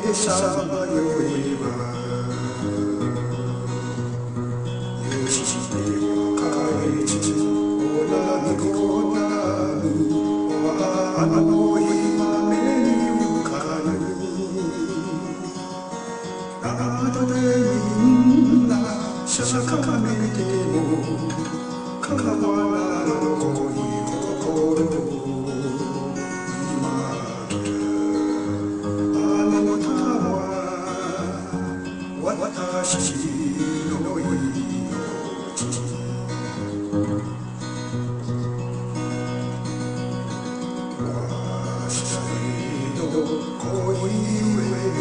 てさまよいは許して別れず同じ子なるあの今目に浮かぬ後でみんなしゃかめても変わらぬ恋心私の命忘れの恋ゆえに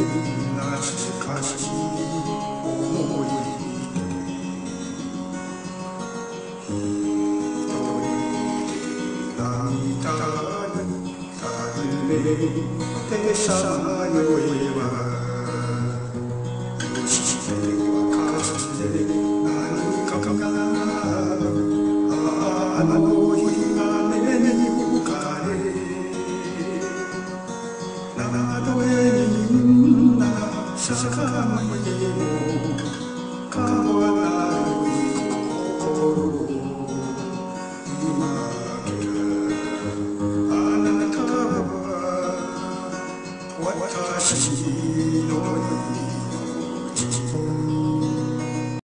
懐かしい思い一人涙に垂れてさまよえばあの日が目に浮かれたとえみんな坂までも変わらぬ心今あなたは私の命